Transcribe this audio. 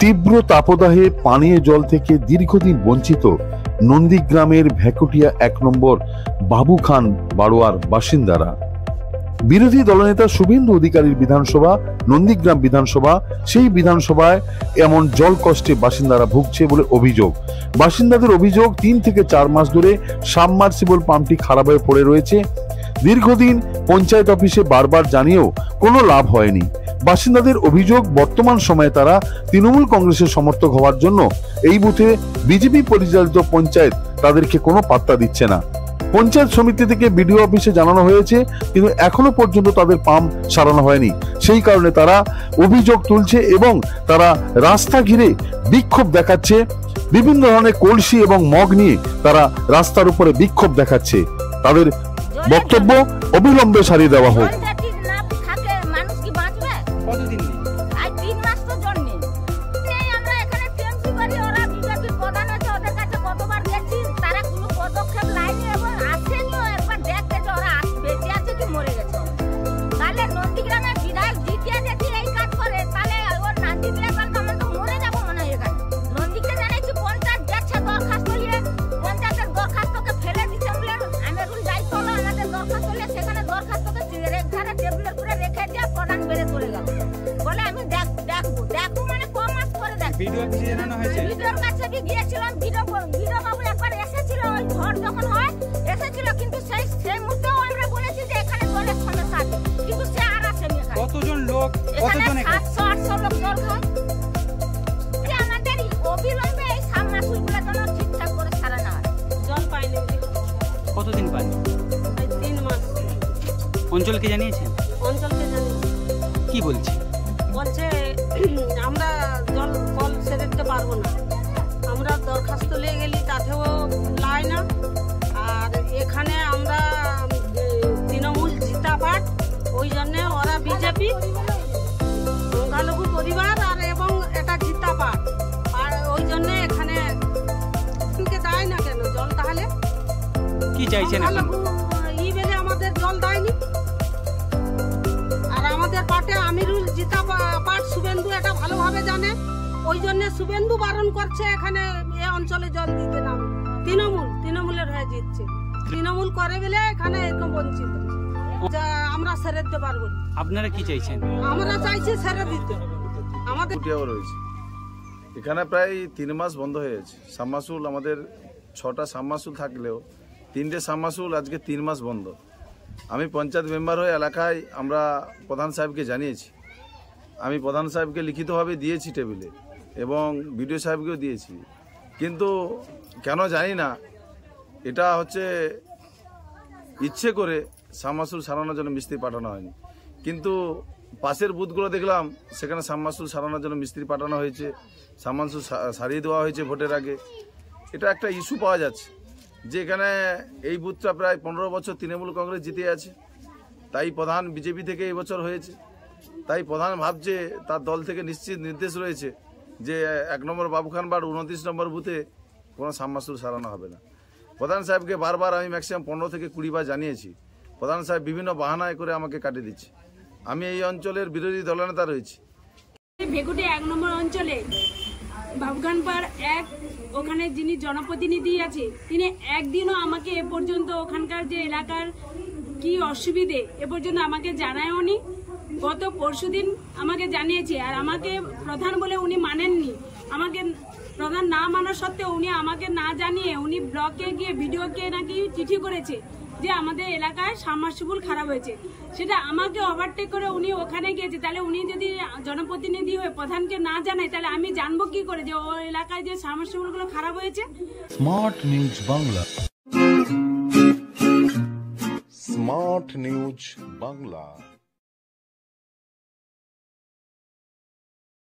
তীব্র তাপদাহে পানীয় জল থেকে দীর্ঘদিন বঞ্চিত নন্দীগ্রামের ভ্যাকুটিয়া ১ নম্বর বাবু খান বাড়োয়ার বাসিন্দারা। বিরোধী দলনেতা শুভেন্দু অধিকারীর বিধানসভা নন্দীগ্রাম বিধানসভা, সেই বিধানসভায় এমন জল কষ্টে বাসিন্দারা ভুগছে বলে অভিযোগ। বাসিন্দাদের অভিযোগ ৩ থেকে ৪ মাস ধরে সাবমার্সিবল পাম্পটি খারাপ হয়ে পড়ে রয়েছে। দীর্ঘদিন পঞ্চায়েত অফিসে বারবার জানিয়েও কোনো লাভ হয়নি। বাসিন্দাদের অভিযোগ, বর্তমান সময়ে তারা তৃণমূল কংগ্রেসের সমর্থক হওয়ার জন্য এই বুথে বিজেপি পরিচালিত পঞ্চায়েত তাদেরকে কোনো পাত্তা দিচ্ছে না। পঞ্চায়েত সমিতি থেকে বিডিও অফিসে জানানো হয়েছে, কিন্তু এখনো পর্যন্ত তাদের পাম্প সারানো হয়নি। সেই কারণে তারা অভিযোগ তুলছে এবং তারা রাস্তা ঘিরে বিক্ষোভ দেখাচ্ছে। বিভিন্ন ধরনের কলসি এবং মগ নিয়ে তারা রাস্তার উপরে বিক্ষোভ দেখাচ্ছে। তাদের বক্তব্য, অবিলম্বে সারিয়ে দেওয়া হোক। কতজন লোক, কতজন এখানে 700-800 লোক জল খায়। আমাদের অবিলম্বে এই সাবমার্সিবলগুলো যেন ঠিকঠাক করে সারানো হয়। জল পাইনি। কতদিন পাইনি? 3 মাস। অঞ্চলকে জানিয়েছেন? অঞ্চলকে জানিয়েছি। কি বলছে? বলছে আমরা জল কল সেরে দিতে পারবো না। আমরা দরখাস্ত নিয়ে গেলি, তাতেও লাই না। আর এখানে আমরা তৃণমূল জিতাপাট, ওই জন্য ওরা বিজেপি সংখ্যালঘু পরিবার আর এবং এটা জিতাপাট, আর ওই জন্য এখানে দেয় না কেন জল? তাহলে কি চাইছেন? ই বেলে আমাদের জল দেয়নি। আর আমাদের পাটে আমিরুল জিতাপাট শুভেন্দু এটা ভালোভাবে জানে, ওই জন্য শুভেন্দু বারণ করছে এখানে এই অঞ্চলে জল দিতে না। তৃণমূলের হয়ে জিতছে, তৃণমূল করে বলে এখানে এরকম বঞ্চিত। আমরা সেরে দিতে পারবো। আপনারা কি চাইছেন? আমরা চাইছি সেরে দিতে। আমাদের এখানে প্রায় 3 মাস বন্ধ হয়ে গেছে সাবমার্সিবল। আমাদের 6টা সাবমার্সিবল থাকলেও 3টে সাবমার্সিবল আজকে 3 মাস বন্ধ। আমি পঞ্চায়েত মেম্বার হয়ে এলাকায় আমরা প্রধান সাহেবকে জানিয়েছি। আমি প্রধান সাহেবকে লিখিতভাবে দিয়েছি টেবিলে, এবং বিডিও সাহেবকেও দিয়েছি, কিন্তু কেন জানি না এটা হচ্ছে ইচ্ছে করে সাবমার্সিবল সারানোর জন্য মিস্ত্রি পাঠানো হয়নি। কিন্তু পাশের বুথগুলো দেখলাম সেখানে সাবমার্সিবল সারানোর জন্য মিস্ত্রি পাঠানো হয়েছে, সাবমার্সিবল সারিয়ে দেওয়া হয়েছে ভোটের আগে। এটা একটা ইস্যু পাওয়া যাচ্ছে যে এখানে এই বুথটা প্রায় 15 বছর তৃণমূল কংগ্রেস জিতে আছে, তাই প্রধান বিজেপি থেকে এই বছর হয়েছে। তাই প্রধান ভাবছে, তার দল থেকে নিশ্চিত নির্দেশ রয়েছে যে 1 নম্বর বাবুখান বাড় 29 নম্বর বুথে কোনো সাবমার্সিবল সারানো হবে না। প্রধান সাহেবকে বারবার আমি ম্যাক্সিমাম 15 থেকে 20 বার জানিয়েছি। প্রধান সাহেব বিভিন্ন বাহানায় করে আমাকে কাটিয়ে দিচ্ছে। আমি এই অঞ্চলের বিরোধী দলনেতা রয়েছি। ভেকুটিয়া 1 নম্বর অঞ্চলে বাবুখানপাড় 1, ওখানে যিনি জনপ্রতিনিধি আছে তিনি একদিনও আমাকে এ পর্যন্ত ওখানকার যে এলাকার কি অসুবিধে এ পর্যন্ত আমাকে জানায়ওনি। গত পরশুদিন আমাকে জানিয়েছে, আর আমাকে প্রধান বলে উনি মানেননি। আমাকে প্রধান না মানা সত্ত্বেও উনি আমাকে না জানিয়ে উনি ব্লকে গিয়ে ভিডিওকে নাকি চিঠি করেছে যে আমাদের এলাকায় সাবমার্সিবল খারাপ হয়েছে। সেটা আমাকে ওভারটেক করে উনি ওখানে গিয়েছে। তাহলে উনি যদি জনপ্রতিনিধি হয়ে প্রধানকে না জানায়, তাহলে আমি জানবো কি করে যে ও এলাকায় যে সাবমার্সিবল গুলো খারাপ হয়েছে? Smart news Bangla, smart news Bangla.